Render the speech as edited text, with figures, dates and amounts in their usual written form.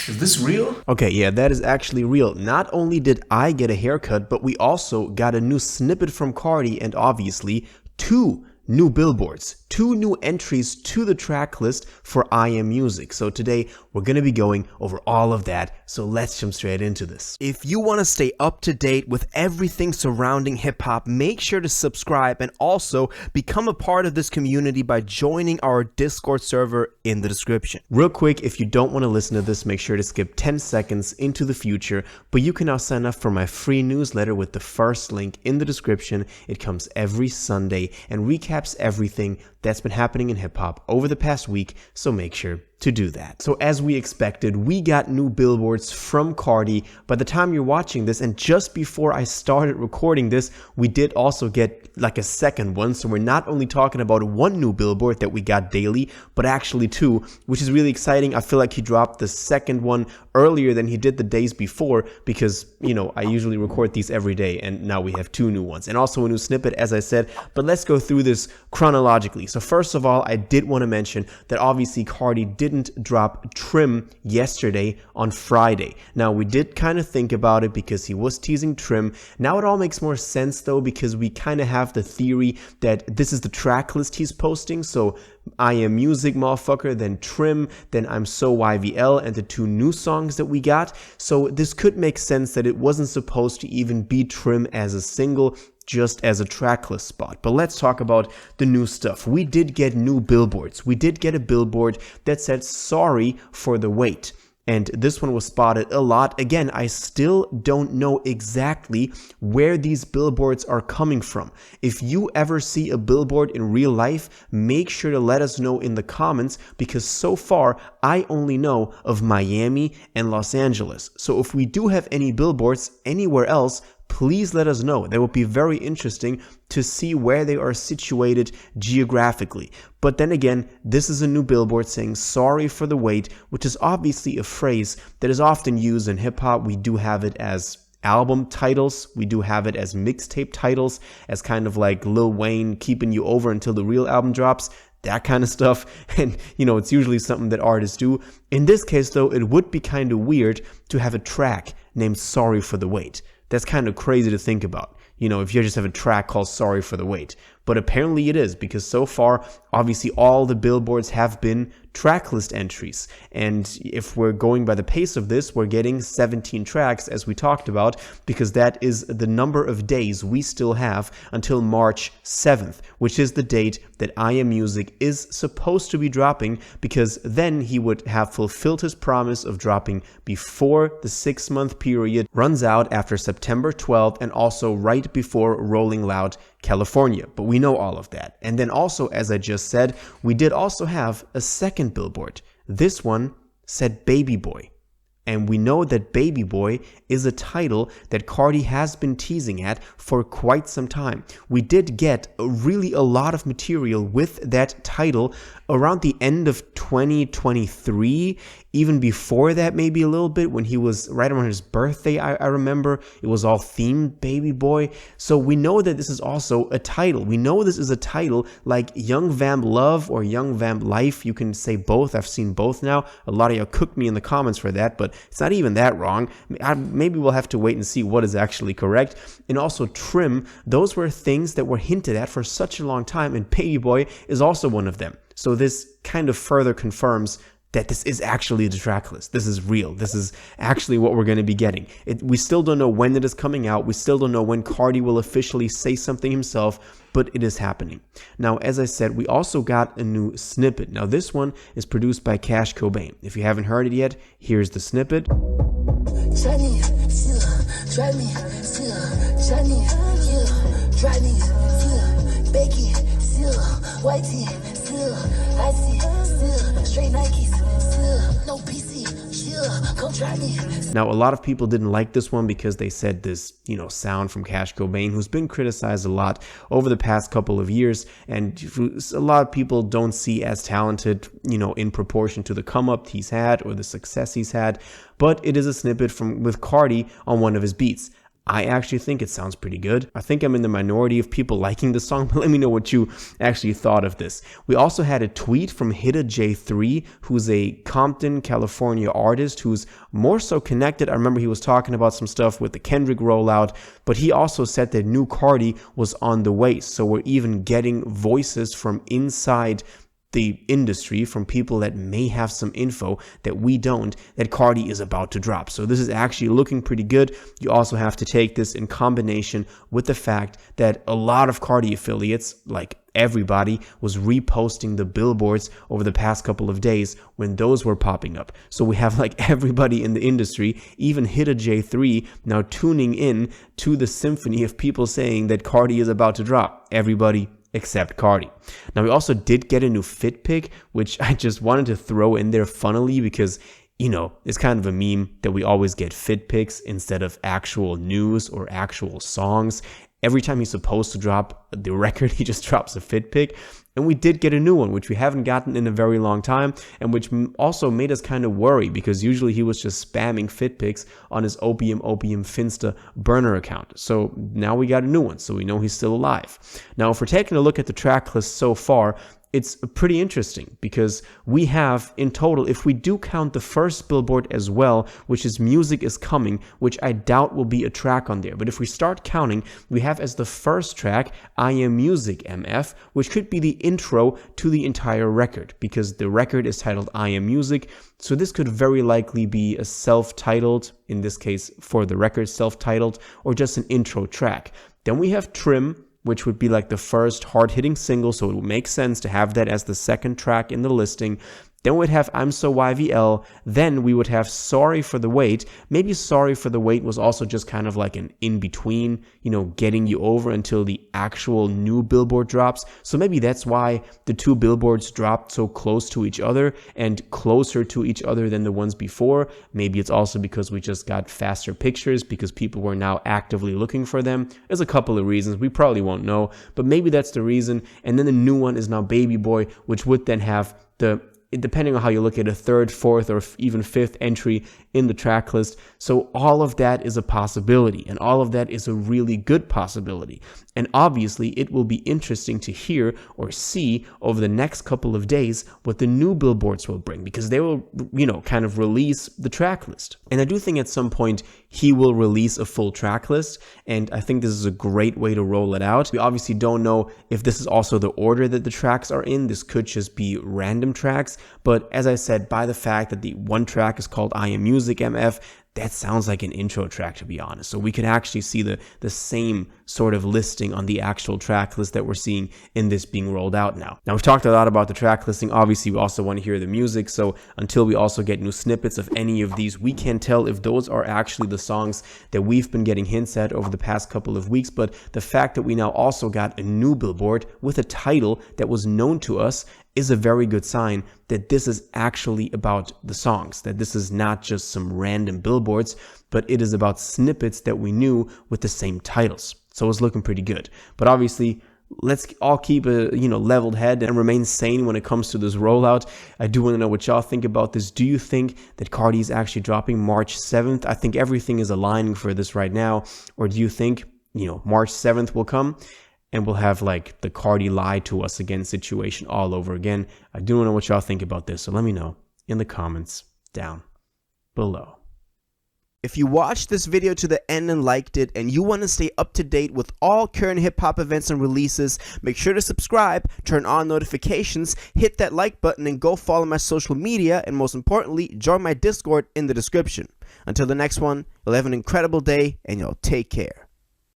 Is this real? Okay, yeah, that is actually real. Not only did I get a haircut, but we also got a new snippet from Carti and obviously 2 new billboards, 2 new entries to the track list for I Am Music. So today we're going to be going over all of that. So let's jump straight into this. If you want to stay up to date with everything surrounding hip hop, make sure to subscribe and also become a part of this community by joining our Discord server in the description. Real quick, if you don't want to listen to this, make sure to skip 10 seconds into the future, but you can now sign up for my free newsletter with the first link in the description. It comes every Sunday and recaps everything that's been happening in hip hop over the past week, so make sure to do that. So as we expected, we got new billboards from Carti. By the time you're watching this, and just before I started recording this, we did also get like a second one. So we're not only talking about 1 new billboard that we got daily, but actually 2, which is really exciting. I feel like he dropped the second one earlier than he did the days before because, you know, I usually record these every day and now we have 2 new ones and also a new snippet, as I said. But let's go through this chronologically. So first of all, I did want to mention that obviously Carti didn't drop Trim yesterday on Friday. Now we did kind of think about it because he was teasing Trim. Now it all makes more sense though, because we kind of have the theory that this is the track list he's posting. So I Am Music, motherfucker, then Trim, then I'm So YVL, and the 2 new songs that we got. So this could make sense that it wasn't supposed to even be Trim as a single, just as a tracklist spot. But let's talk about the new stuff. We did get new billboards. We did get a billboard that said sorry for the wait. And this one was spotted a lot. Again, I still don't know exactly where these billboards are coming from. If you ever see a billboard in real life, make sure to let us know in the comments, because so far I only know of Miami and Los Angeles. So if we do have any billboards anywhere else, please let us know. That would be very interesting to see where they are situated geographically. But then again, this is a new billboard saying sorry for the wait, which is obviously a phrase that is often used in hip hop. We do have it as album titles. We do have it as mixtape titles, as kind of like Lil Wayne keeping you over until the real album drops. That kind of stuff. And, you know, it's usually something that artists do. In this case, though, it would be kind of weird to have a track named Sorry for the Wait. That's kind of crazy to think about, you know, if you just have a track called Sorry for the Wait. But apparently it is, because so far, obviously all the billboards have been tracklist entries. And if we're going by the pace of this, we're getting 17 tracks, as we talked about, because that is the number of days we still have until March 7th, which is the date that I Am Music is supposed to be dropping, because then he would have fulfilled his promise of dropping before the 6-month period runs out after September 12th, and also right before Rolling Loud California. But we know all of that. And then also, as I just said, we did also have a second billboard. This one said Baby Boy. And we know that Baby Boy is a title that Carti has been teasing at for quite some time. We did get really a lot of material with that title around the end of 2023, even before that maybe a little bit, when he was right around his birthday. I remember it was all themed Baby Boy. So we know that this is also a title. We know this is a title like Young Vamp Love or Young Vamp Life. You can say both. I've seen both now. A lot of y'all cooked me in the comments for that, but it's not even that wrong. Maybe we'll have to wait and see what is actually correct. And also Trim, those were things that were hinted at for such a long time, and Baby Boy is also one of them. So this kind of further confirms that this is actually the track list. This is real. This is actually what we're going to be getting. We still don't know when it is coming out. We still don't know when Carti will officially say something himself, but it is happening. Now, as I said, we also got a new snippet. Now, this one is produced by Cash Cobain. If you haven't heard it yet, here's the snippet. Now, a lot of people didn't like this one because they said this, sound from Cash Cobain, who's been criticized a lot over the past couple of years, and a lot of people don't see as talented, in proportion to the come up he's had or the success he's had. But it is a snippet with Carti on one of his beats. I actually think it sounds pretty good. I think I'm in the minority of people liking the song, but let me know what you actually thought of this. We also had a tweet from Hida J3, who's a Compton, California artist who's more so connected. I remember he was talking about some stuff with the Kendrick rollout, but he also said that new Carti was on the way. So we're even getting voices from inside the industry, from people that may have some info that we don't, that Carti is about to drop. So this is actually looking pretty good. You also have to take this in combination with the fact that a lot of Carti affiliates, like everybody, was reposting the billboards over the past couple of days when those were popping up. So we have like everybody in the industry, even Hida J3, now tuning in to the symphony of people saying that Carti is about to drop. Everybody except Carti. Now, we also did get a new fit pick, which I just wanted to throw in there funnily because, you know, it's kind of a meme that we always get fit picks instead of actual news or actual songs. Every time he's supposed to drop the record, he just drops a fit pick. And we did get a new one, which we haven't gotten in a very long time, and which also made us kind of worry because usually he was just spamming fit pics on his Opium Finsta burner account. So now we got a new one, so we know he's still alive. Now, if we're taking a look at the track list so far, it's pretty interesting because we have in total, if we do count the first billboard as well, which is Music Is Coming, which I doubt will be a track on there. But if we start counting, we have as the first track, I Am Music MF, which could be the intro to the entire record because the record is titled I Am Music. So this could very likely be a self-titled, in this case for the record, self-titled, or just an intro track. Then we have Trim, which would be like the first hard-hitting single, so it would make sense to have that as the second track in the listing. Then we'd have I'm So YVL. Then we would have Sorry for the Wait. Maybe Sorry for the Wait was also just kind of like an in-between, you know, getting you over until the actual new billboard drops. So maybe that's why the two billboards dropped so close to each other and closer to each other than the ones before. Maybe it's also because we just got faster pictures because people were now actively looking for them. There's a couple of reasons. We probably won't know, but maybe that's the reason. And then the new one is now Baby Boy, which would then have the, depending on how you look at a third, fourth, or even fifth entry in the track list. So all of that is a possibility, and all of that is a really good possibility. And obviously, it will be interesting to hear or see over the next couple of days what the new billboards will bring, because they will, you know, kind of release the track list. And I do think at some point he will release a full track list, and I think this is a great way to roll it out. We obviously don't know if this is also the order that the tracks are in. This could just be random tracks, but as I said, by the fact that the one track is called I Am Music MF, that sounds like an intro track, to be honest. So we could actually see the same sort of listing on the actual track list that we're seeing in this being rolled out now. Now, we've talked a lot about the track listing. Obviously, we also want to hear the music. So until we also get new snippets of any of these, we can't tell if those are actually the songs that we've been getting hints at over the past couple of weeks. But the fact that we now also got a new billboard with a title that was known to us is a very good sign that this is actually about the songs, that this is not just some random billboards, but it is about snippets that we knew with the same titles. So it's looking pretty good. But obviously, let's all keep a leveled head and remain sane when it comes to this rollout. I do want to know what y'all think about this. Do you think that Carti is actually dropping March 7th? I think everything is aligning for this right now. Or do you think, March 7th will come and we'll have like the Carti lie to us again situation all over again? I do want to know what y'all think about this. So let me know in the comments down below. If you watched this video to the end and liked it, and you want to stay up to date with all current hip-hop events and releases, make sure to subscribe, turn on notifications, hit that like button, and go follow my social media, and most importantly, join my Discord in the description. Until the next one, you'll have an incredible day, and you'll take care.